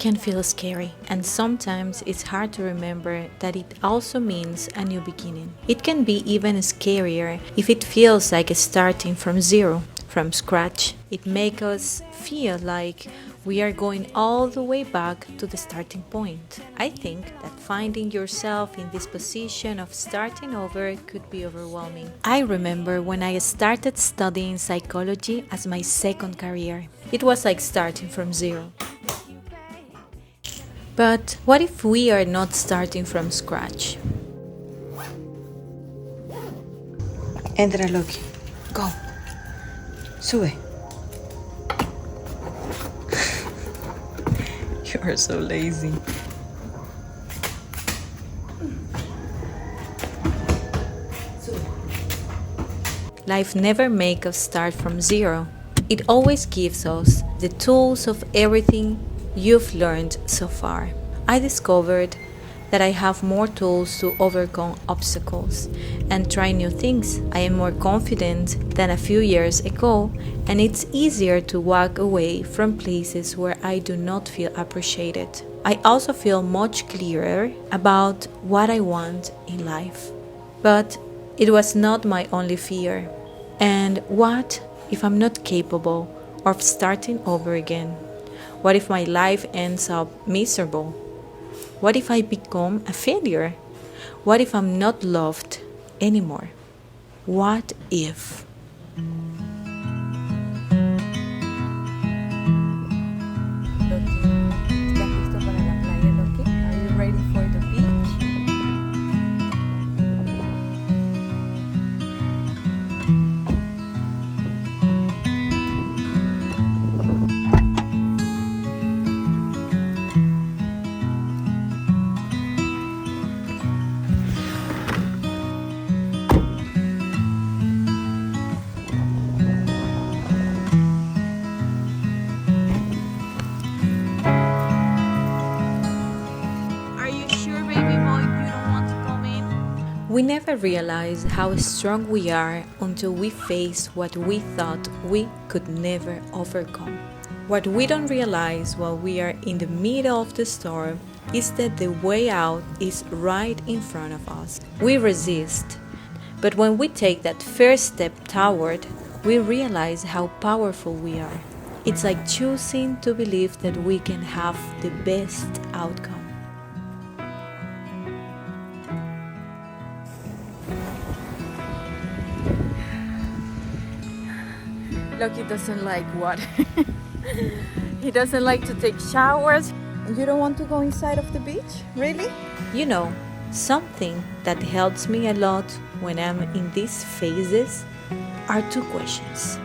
can feel scary, and sometimes it's hard to remember that it also means a new beginning. It can be even scarier if it feels like starting from zero, from scratch. It makes us feel like we are going all the way back to the starting point. I think that finding yourself in this position of starting over could be overwhelming. I remember when I started studying psychology as my second career. It was like starting from zero. But what if we are not starting from scratch? Entra, Loki. Go. Sube. You are so lazy. Life never makes us start from zero. It always gives us the tools of everything you've learned so far. I discovered that I have more tools to overcome obstacles and try new things. I am more confident than a few years ago, and it's easier to walk away from places where I do not feel appreciated. I also feel much clearer about what I want in life. But it was not my only fear. And what if I'm not capable of starting over again? What if my life ends up miserable? What if I become a failure? What if I'm not loved anymore? What if? Loki, ¿estás listo para la playa, Loki? Are you ready for the beach? Are you sure, baby boy, you don't want to come in? We never realize how strong we are until we face what we thought we could never overcome. What we don't realize while we are in the middle of the storm is that the way out is right in front of us. We resist, but when we take that first step toward, we realize how powerful we are. It's like choosing to believe that we can have the best outcome. Loki doesn't like water. He doesn't like to take showers. You don't want to go inside of the beach? Really? You know, something that helps me a lot when I'm in these phases are two questions.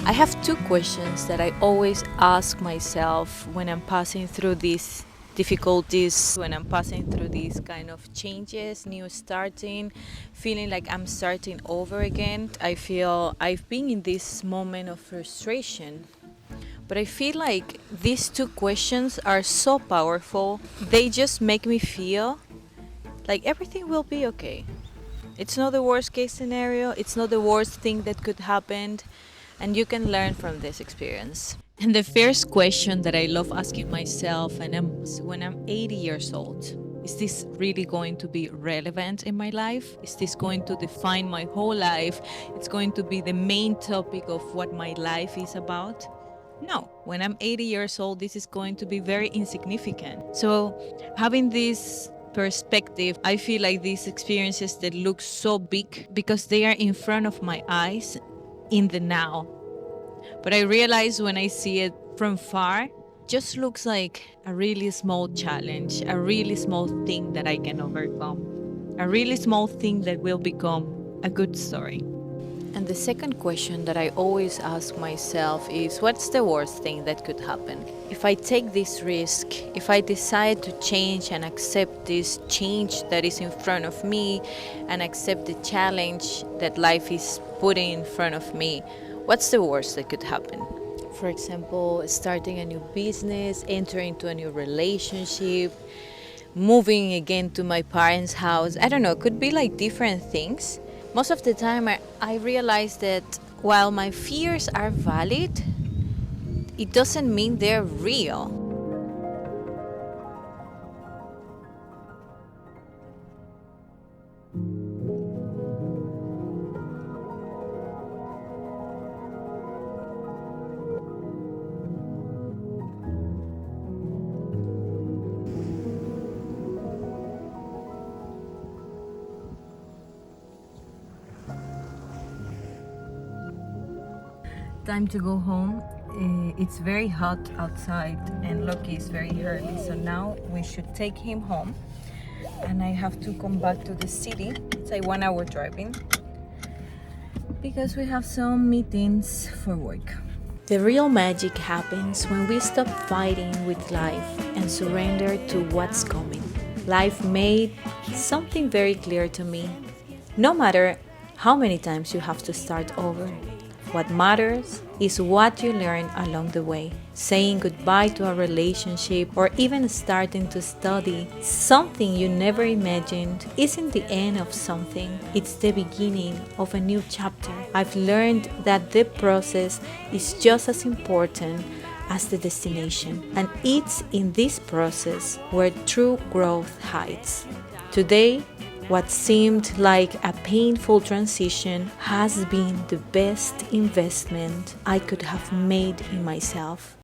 I have two questions that I always ask myself when I'm passing through these difficulties, when I'm passing through these kind of changes, new starting, feeling like I'm starting over again. I feel I've been in this moment of frustration. But I feel like these two questions are so powerful. They just make me feel like everything will be okay. It's not the worst case scenario, it's not the worst thing that could happen, and you can learn from this experience. And the first question that I love asking myself when I'm 80 years old, is this really going to be relevant in my life? Is this going to define my whole life? It's going to be the main topic of what my life is about? No, when I'm 80 years old, this is going to be very insignificant. So having this perspective, I feel like these experiences that look so big because they are in front of my eyes in the now. But I realize when I see it from far, just looks like a really small challenge, a really small thing that I can overcome, a really small thing that will become a good story. And the second question that I always ask myself is, what's the worst thing that could happen? If I take this risk, if I decide to change and accept this change that is in front of me and accept the challenge that life is putting in front of me, what's the worst that could happen? For example, starting a new business, entering into a new relationship, moving again to my parents' house. I don't know, could be like different things. Most of the time, I realize that while my fears are valid, it doesn't mean they're real. Time to go home. It's very hot outside and Loki is very early, so now we should take him home. And I have to come back to the city. It's a 1 hour driving because we have some meetings for work. The real magic happens when we stop fighting with life and surrender to what's coming. Life made something very clear to me. No matter how many times you have to start over, what matters is what you learn along the way. Saying goodbye to a relationship or even starting to study something you never imagined isn't the end of something, it's the beginning of a new chapter. I've learned that the process is just as important as the destination, and it's in this process where true growth hides. Today, what seemed like a painful transition has been the best investment I could have made in myself.